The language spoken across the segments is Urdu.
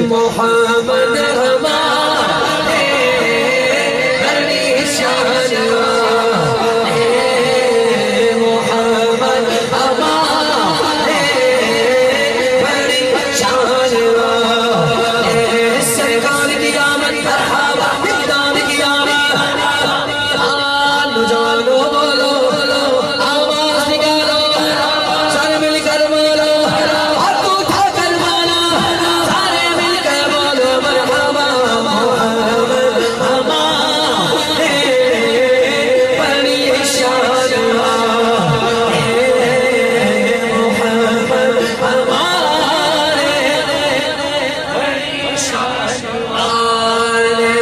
محمد ہمارے بڑی شان والے محمد ہمارے بڑی شان والے سرکار کی آمد مرحبا دیدار کی آمد آلو جانو بولو آواز نکالو سر مل کر بولو ہاتھ اٹھا کر بولو سارے مل کر بولو مرحبا محمد ہمارے بڑی شان والے محمد ہمارے بڑی شان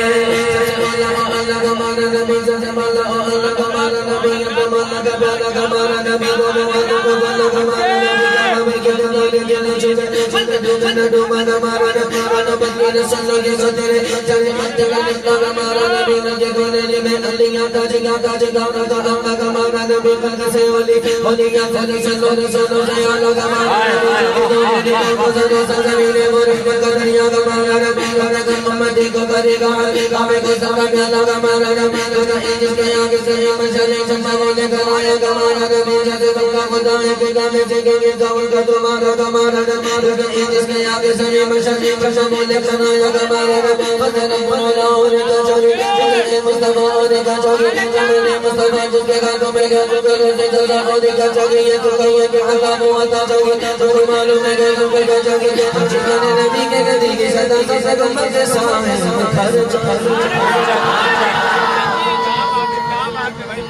والے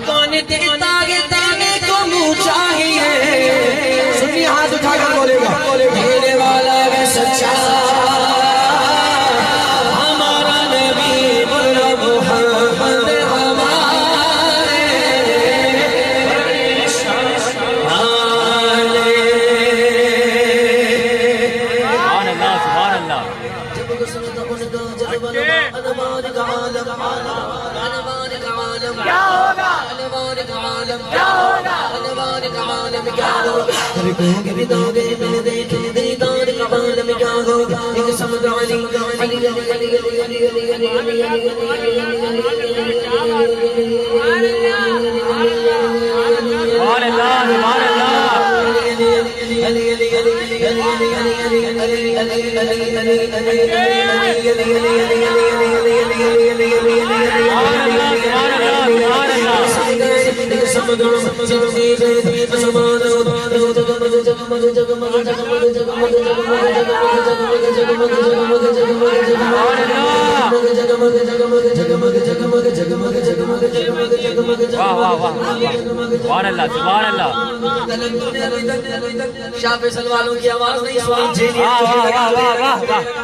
کون دیتا ہے دینے کو منہ چاہیے سنی ہاتھ اٹھا کر بولے گا دینے والا ہے سچا ہمارا نبی مولا محمد ہمارے والے سبحان اللہ سبحان اللہ سبحان اللہ سبحان شاہ فیصل والوں کی آواز نہیں سنی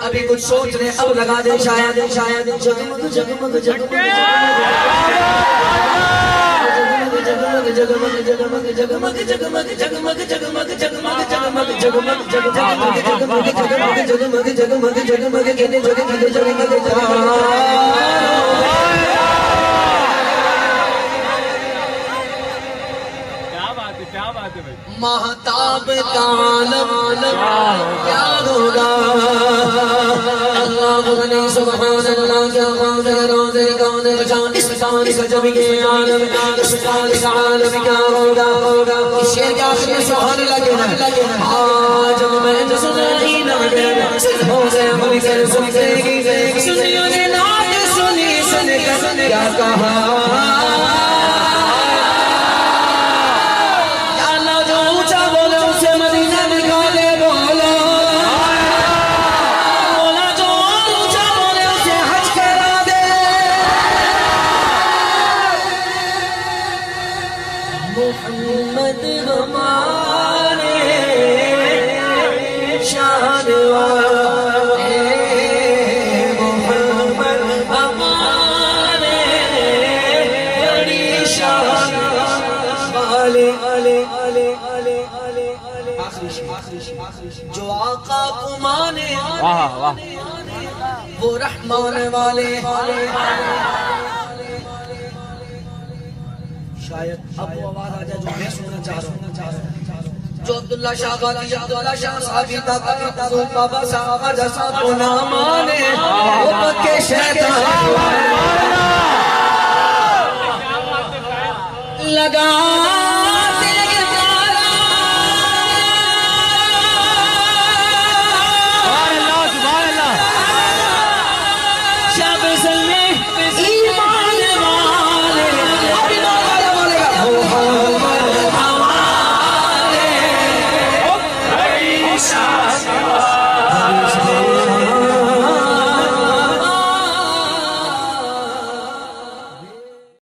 ابھی کچھ سوچ رہے اب لگا دے شاید جگمگ جگمگ جگمگ جگمگ جگمگ جگمگ جگمگ جگمگ جگمگ جگمگ جگمگ جگمگ جگمگ جگمگ جگمگ جگمگ جگمگ مہتاب کا عالم کیا ہوگا اللہ غنی سبحان اللہ کیا قادر روزے قادر جان اس تاریخ جب یہ عالم اس تاریخ عالم کیا ہوگا اس شعر کے آخر میں سبحان اللہ کہنا آج میں جو سنائی لگے روزے ہم کر سنتے گی سنیوں نے نات سنی سن کر کیا کہا محمد ہمارے شان والے محمد ہمارے بڑی شان والے جو آقا کو مانے وہ رحمان والے شاید اب وہ آواز آ جائے جو میں سننا چاہ رہا ہوں جو عبداللہ شاہ غازی عبداللہ شاہ صحابی تک بابا صاحب جیسا تو نہ مانے وہ پکے شیطان لگا